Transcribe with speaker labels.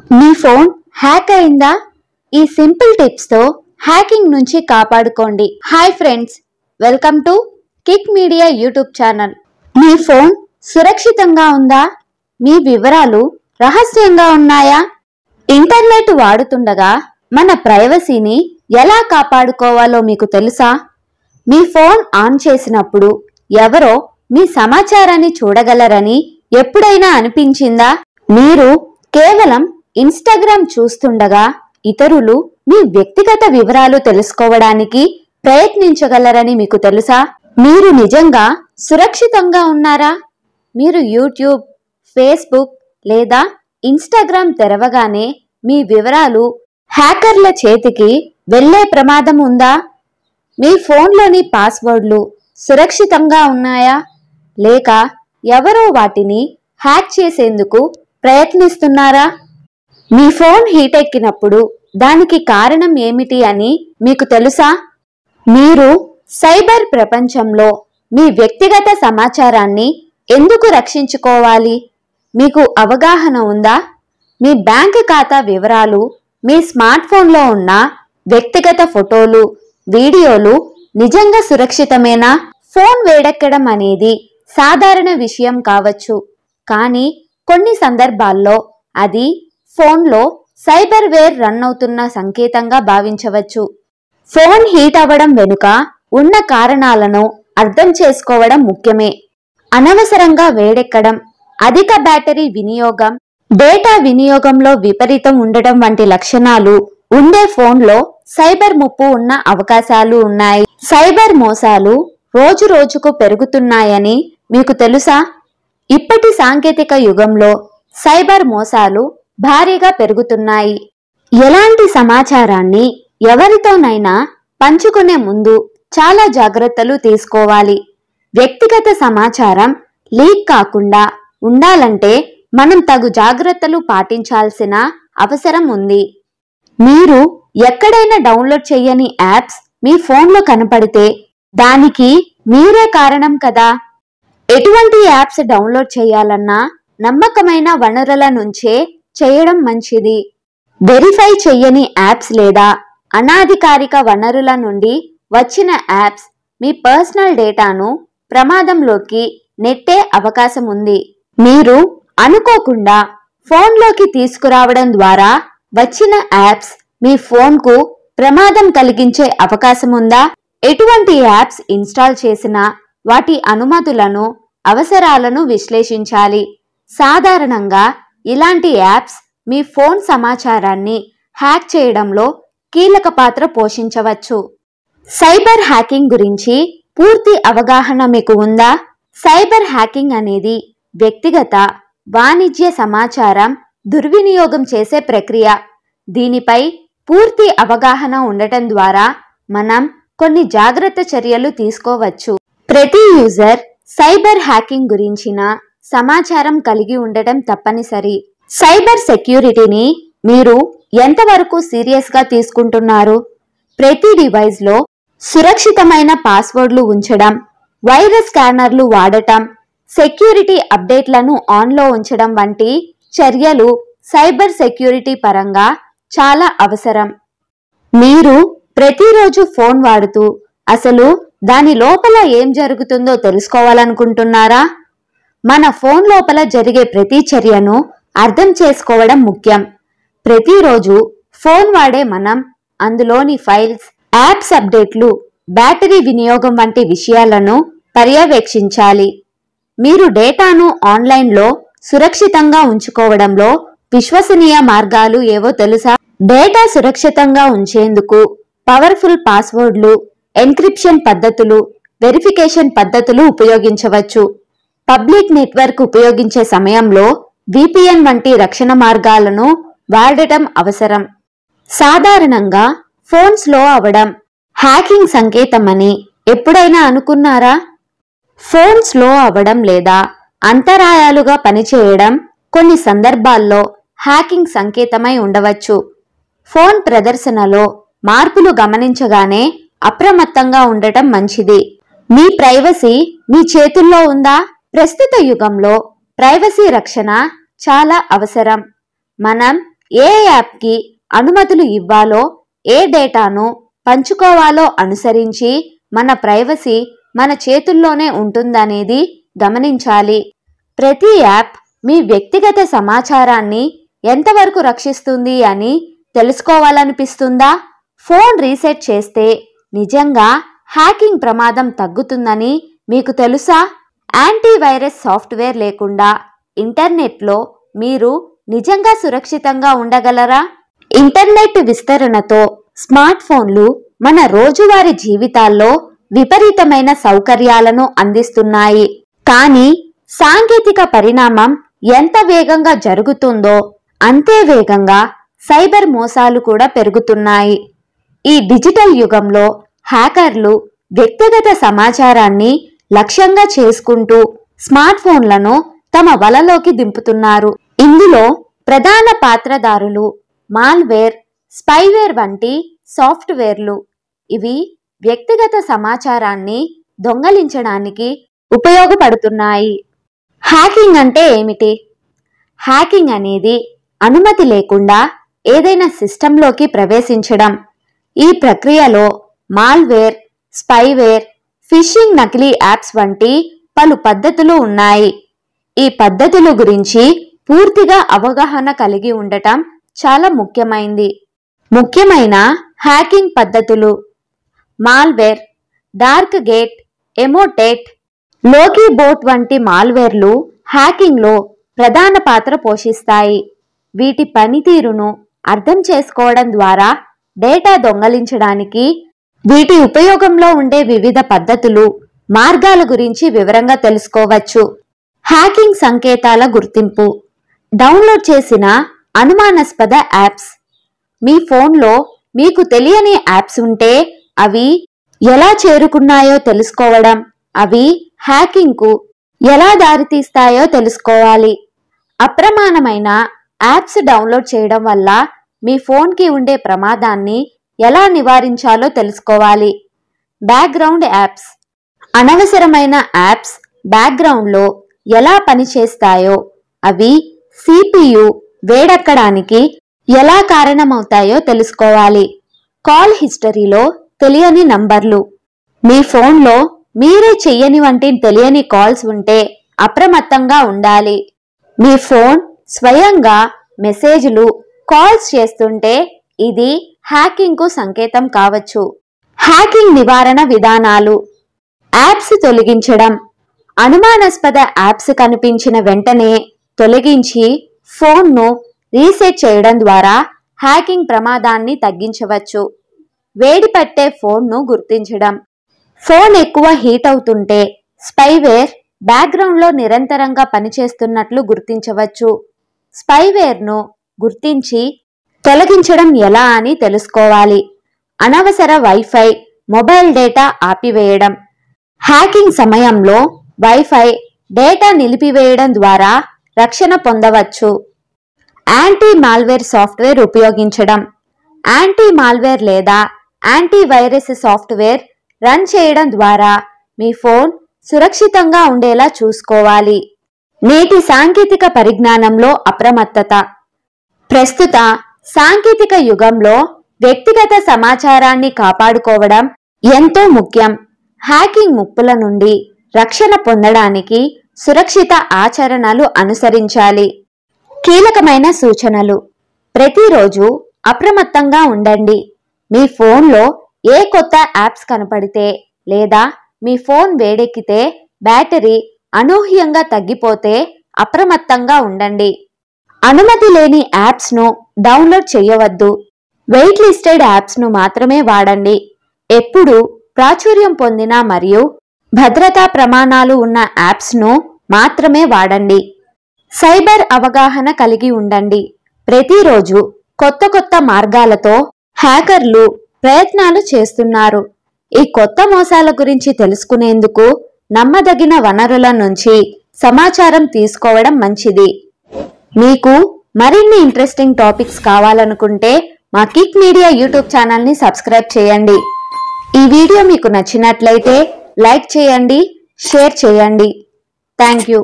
Speaker 1: మీ phone hack అయిందా? ఈ simple tips తో హ్యాకింగ్ నుంచి కాపాడుకోండి. Hi friends, welcome to kick media YouTube channel. Me phone సురక్షితంగా ఉందా? మీ వివరాలు రహస్యంగా ఉన్నాయా? ఇంటర్నెట్ వాడుతుండగా మన ప్రైవసీని ఎలా కాపాడుకోవాలో మీకు తెలుసా? మీ ఫోన్ ఆన్ చేసినప్పుడు ఎవరో మీ సమాచారాన్ని చూడగలరని ఎప్పుడైనా అనిపించిందా? మీరు కేవలం ఇన్స్టాగ్రామ్ చూస్తుండగా ఇతరులు మీ వ్యక్తిగత వివరాలు తెలుసుకోవడానికి ప్రయత్నించగలరని మీకు తెలుసా? మీరు నిజంగా సురక్షితంగా ఉన్నారా? మీరు యూట్యూబ్, ఫేస్బుక్ లేదా ఇన్స్టాగ్రామ్ తెరవగానే మీ వివరాలు హ్యాకర్ల చేతికి వెళ్లే ప్రమాదం ఉందా? మీ ఫోన్లోని పాస్వర్డ్లు సురక్షితంగా ఉన్నాయా? లేక ఎవరో వాటిని హ్యాక్ చేసేందుకు ప్రయత్నిస్తున్నారా? మీ ఫోన్ హీట్ ఎక్కినప్పుడు దానికి కారణం ఏమిటి అని మీకు తెలుసా? మీరు సైబర్ ప్రపంచంలో మీ వ్యక్తిగత సమాచారాన్ని ఎందుకు రక్షించుకోవాలి? మీకు అవగాహన ఉందా? మీ బ్యాంక్ ఖాతా వివరాలు, మీ స్మార్ట్ ఫోన్లో ఉన్న వ్యక్తిగత ఫోటోలు, వీడియోలు నిజంగా సురక్షితమేనా? ఫోన్ వేడెక్కడం అనేది సాధారణ విషయం కావచ్చు, కానీ కొన్ని సందర్భాల్లో అది ఫోన్లో సైబర్ వేర్ రన్ అవుతున్న సంకేతంగా భావించవచ్చు. ఫోన్ హీట్ అవ్వడం వెనుక ఉన్న కారణాలను అర్థం చేసుకోవడం ముఖ్యమే. అనవసరంగా వేడెక్కడం, అధిక బ్యాటరీ వినియోగం, డేటా వినియోగంలో విపరీతం ఉండటం వంటి లక్షణాలు ఉండే ఫోన్లో సైబర్ ముప్పు ఉన్న అవకాశాలు ఉన్నాయి. సైబర్ మోసాలు రోజు రోజుకు పెరుగుతున్నాయని మీకు తెలుసా? ఇప్పటి సాంకేతిక యుగంలో సైబర్ మోసాలు భారీగా పెరుగుతున్నాయి. ఎలాంటి సమాచారాన్ని ఎవరితోనైనా పంచుకునే ముందు చాలా జాగ్రత్తలు తీసుకోవాలి. వ్యక్తిగత సమాచారం లీక్ కాకుండా ఉండాలంటే మనం తగు జాగ్రత్తలు పాటించాల్సిన అవసరం ఉంది. మీరు ఎక్కడైనా డౌన్లోడ్ చేయని యాప్స్ మీ ఫోన్లో కనపడితే దానికి మీరే కారణం కదా. ఎటువంటి యాప్స్ డౌన్లోడ్ చేయాలన్నా నమ్మకమైన వనరుల నుంచే చేయడం మంచిది. వెరిఫై చెయ్యని యాప్స్ లేదా అనాధికారిక వనరుల నుండి వచ్చిన యాప్స్ మీ పర్సనల్ డేటాను ప్రమాదంలోకి నెట్టే అవకాశం ఉంది. మీరు అనుకోకుండా ఫోన్లోకి తీసుకురావడం ద్వారా వచ్చిన యాప్స్ మీ ఫోన్కు ప్రమాదం కలిగించే అవకాశం ఉందా? ఎటువంటి యాప్స్ ఇన్స్టాల్ చేసినా వాటి అనుమతులను, అవసరాలను విశ్లేషించాలి. సాధారణంగా ఇలాంటి యాప్స్ మీ ఫోన్ సమాచారాన్ని హ్యాక్ చేయడంలో కీలక పాత్ర పోషించవచ్చు. సైబర్ హ్యాకింగ్ గురించి పూర్తి అవగాహన మీకు ఉందా? సైబర్ హ్యాకింగ్ అనేది వ్యక్తిగత, వాణిజ్య సమాచారం దుర్వినియోగం చేసే ప్రక్రియ. దీనిపై పూర్తి అవగాహన ఉండటం ద్వారా మనం కొన్ని జాగ్రత్త చర్యలు తీసుకోవచ్చు. ప్రతి యూజర్ సైబర్ హ్యాకింగ్ గురించిన సమాచారం కలిగి ఉండటం తప్పనిసరి. సైబర్ సెక్యూరిటీని మీరు ఎంతవరకు సీరియస్గా తీసుకుంటున్నారు? ప్రతి డివైస్లో సురక్షితమైన పాస్వర్డ్లు ఉంచడం, వైరస్ స్కానర్లు వాడటం, సెక్యూరిటీ అప్డేట్లను ఆన్లో ఉంచడం వంటి చర్యలు సైబర్ సెక్యూరిటీ పరంగా చాలా అవసరం. మీరు ప్రతిరోజు ఫోన్ వాడుతూ అసలు దాని లోపల ఏం జరుగుతుందో తెలుసుకోవాలనుకుంటున్నారా? మన ఫోన్ లోపల జరిగే ప్రతి చర్యను అర్థం చేసుకోవడం ముఖ్యం. ప్రతిరోజు ఫోన్ వాడే మనం అందులోని ఫైల్స్, యాప్స్ అప్డేట్లు, బ్యాటరీ వినియోగం వంటి విషయాలను పర్యవేక్షించాలి. మీరు డేటాను ఆన్లైన్లో సురక్షితంగా ఉంచుకోవడంలో విశ్వసనీయ మార్గాలు ఏవో తెలుసా? డేటా సురక్షితంగా ఉంచేందుకు పవర్ఫుల్ పాస్వర్డ్లు, ఎన్క్రిప్షన్ పద్ధతులు, వెరిఫికేషన్ పద్ధతులు ఉపయోగించవచ్చు. పబ్లిక్ నెట్వర్క్ ఉపయోగించే సమయంలో VPN వంటి రక్షణ మార్గాలను వాడటం అవసరం. సాధారణంగా ఫోన్ స్లో అవడం హ్యాకింగ్ సంకేతమని ఎప్పుడైనా అనుకున్నారా? ఫోన్ స్లో అవడం లేదా అంతరాయాలుగా పనిచేయడం కొన్ని సందర్భాల్లో హ్యాకింగ్ సంకేతమై ఉండవచ్చు. ఫోన్ ప్రదర్శనలో మార్పులు గమనించగానే అప్రమత్తంగా ఉండటం మంచిది. మీ ప్రైవసీ మీ చేతుల్లో ఉందా? ప్రస్తుత యుగంలో ప్రైవసీ రక్షణ చాలా అవసరం. మనం ఏ యాప్కి అనుమతులు ఇవ్వాలో, ఏ డేటాను పంచుకోవాలో అనుసరించి మన ప్రైవసీ మన చేతుల్లోనే ఉంటుందనేది గమనించాలి. ప్రతి యాప్ మీ వ్యక్తిగత సమాచారాన్ని ఎంతవరకు రక్షిస్తుంది అని తెలుసుకోవాలనిపిస్తుందా? ఫోన్ రీసెట్ చేస్తే నిజంగా హ్యాకింగ్ ప్రమాదం తగ్గుతుందని మీకు తెలుసా? యాంటీవైరస్ సాఫ్ట్వేర్ లేకుండా ఇంటర్నెట్లో మీరు నిజంగా సురక్షితంగా ఉండగలరా? ఇంటర్నెట్ విస్తరణతో స్మార్ట్ ఫోన్లు మన రోజువారీ జీవితాల్లో విపరీతమైన సౌకర్యాలను అందిస్తున్నాయి. కానీ సాంకేతిక పరిణామం ఎంత వేగంగా జరుగుతుందో అంతే వేగంగా సైబర్ మోసాలు కూడా పెరుగుతున్నాయి. ఈ డిజిటల్ యుగంలో హ్యాకర్లు వ్యక్తిగత సమాచారాన్ని లక్ష్యంగా చేసుకుంటూ స్మార్ట్ ఫోన్లను తమ వలలోకి దింపుతున్నారు. ఇందులో ప్రధాన పాత్రధారులు మాల్వేర్, స్పైవేర్ వంటి సాఫ్ట్వేర్లు. ఇవి వ్యక్తిగత సమాచారాన్ని దొంగలించడానికి ఉపయోగపడుతున్నాయి. హ్యాకింగ్ అంటే ఏమిటి? హ్యాకింగ్ అనేది అనుమతి లేకుండా ఏదైనా సిస్టంలోకి ప్రవేశించడం. ఈ ప్రక్రియలో మాల్వేర్, స్పైవేర్, ఫిషింగ్, నకిలీ యాప్స్ వంటి పలు పద్ధతులు ఉన్నాయి. ఈ పద్ధతుల గురించి పూర్తిగా అవగాహన కలిగి ఉండటం చాలా ముఖ్యమైనది. ముఖ్యమైన హ్యాకింగ్ పద్ధతులు: మాల్వేర్, డార్క్ గేట్, ఎమోటెట్, లోకీ బోట్ వంటి మాల్వేర్లు హ్యాకింగ్లో ప్రధాన పాత్ర పోషిస్తాయి. వీటి పనితీరును అర్థం చేసుకోవడం ద్వారా డేటా దొంగలించడానికి వీటి ఉపయోగంలో ఉండే వివిధ పద్ధతులు, మార్గాల గురించి వివరంగా తెలుసుకోవచ్చు. హ్యాకింగ్ సంకేతాల గుర్తింపు: డౌన్లోడ్ చేసిన అనుమానాస్పద యాప్స్. మీ ఫోన్లో మీకు తెలియని యాప్స్ ఉంటే అవి ఎలా చేరుకున్నాయో తెలుసుకోవడం, అవి హ్యాకింగ్కు ఎలా దారితీస్తాయో తెలుసుకోవాలి. అప్రమాణమైన యాప్స్ డౌన్లోడ్ చేయడం వల్ల మీ ఫోన్కి ఉండే ప్రమాదాన్ని ఎలా నివారించాలో తెలుసుకోవాలి. Background apps. అనవసరమైన యాప్స్ బ్యాక్గ్రౌండ్లో ఎలా పనిచేస్తాయో, అవి CPU వేడెక్కడానికి ఎలా కారణమవుతాయో తెలుసుకోవాలి. కాల్ హిస్టరీలో తెలియని నంబర్లు. మీ ఫోన్లో మీరే చెయ్యని వంటి తెలియని కాల్స్ ఉంటే అప్రమత్తంగా ఉండాలి. మీ ఫోన్ స్వయంగా మెసేజ్లు, కాల్స్ చేస్తుంటే ఇది హ్యాకింగ్కు సంకేతం కావచ్చు. హ్యాకింగ్ నివారణ విధానాలు: యాప్స్ తొలగించడం. అనుమానాస్పద యాప్స్ కనిపించిన వెంటనే తొలగించి ఫోన్ను రీసెట్ చేయడం ద్వారా హ్యాకింగ్ ప్రమాదాన్ని తగ్గించవచ్చు. వేడి పట్టే ఫోన్ను గుర్తించడం. ఫోన్ ఎక్కువ హీట్ అవుతుంటే స్పైవేర్ బ్యాక్గ్రౌండ్లో నిరంతరంగా పనిచేస్తున్నట్లు గుర్తించవచ్చు. స్పైవేర్ను గుర్తించి తొలగించడం ఎలా అని తెలుసుకోవాలి. అనవసర వైఫై, మొబైల్ డేటా ఆపివేయడం. హ్యాకింగ్ సమయంలో వైఫై, డేటా నిలిపివేయడం ద్వారా రక్షణ పొందవచ్చు. యాంటీ మాల్వేర్ సాఫ్ట్వేర్ ఉపయోగించడం. యాంటీ మాల్వేర్ లేదా యాంటీవైరస్ సాఫ్ట్వేర్ రన్ చేయడం ద్వారా మీ ఫోన్ సురక్షితంగా ఉండేలా చూసుకోవాలి. నేటి సాంకేతిక పరిజ్ఞానంలో అప్రమత్తత. ప్రస్తుత సాంకేతిక యుగంలో వ్యక్తిగత సమాచారాన్ని కాపాడుకోవడం ఎంతో ముఖ్యం. హ్యాకింగ్ ముప్పుల నుండి రక్షణ పొందడానికి సురక్షిత ఆచరణలు అనుసరించాలి. కీలకమైన సూచనలు: ప్రతిరోజు అప్రమత్తంగా ఉండండి. మీ ఫోన్లో ఏ కొత్త యాప్స్ కనపడితే లేదా మీ ఫోన్ వేడెక్కితే, బ్యాటరీ అనూహ్యంగా తగ్గిపోతే అప్రమత్తంగా ఉండండి. అనుమతి లేని యాప్స్ను డౌన్లోడ్ చేయవద్దు. వెయిట్ లిస్టెడ్ యాప్స్ను మాత్రమే వాడండి. ఎప్పుడు ప్రాచుర్యం పొందిన మరియు భద్రతా ప్రమాణాలు ఉన్న యాప్స్ను మాత్రమే వాడండి. సైబర్ అవగాహన కలిగి ఉండండి. ప్రతిరోజు కొత్త మార్గాలతో హ్యాకర్లు ప్రయత్నాలు చేస్తున్నారు. ఈ కొత్త మోసాల గురించి తెలుసుకునేందుకు నమ్మదగిన వనరుల నుంచి సమాచారం తీసుకోవడం మంచిది. మీకు మరిన్ని ఇంట్రెస్టింగ్ టాపిక్స్ కావాలనుకుంటే మా కిక్ మీడియా యూట్యూబ్ ఛానల్ని సబ్స్క్రైబ్ చేయండి. ఈ వీడియో మీకు నచ్చినట్లయితే లైక్ చేయండి, షేర్ చేయండి. Thank you.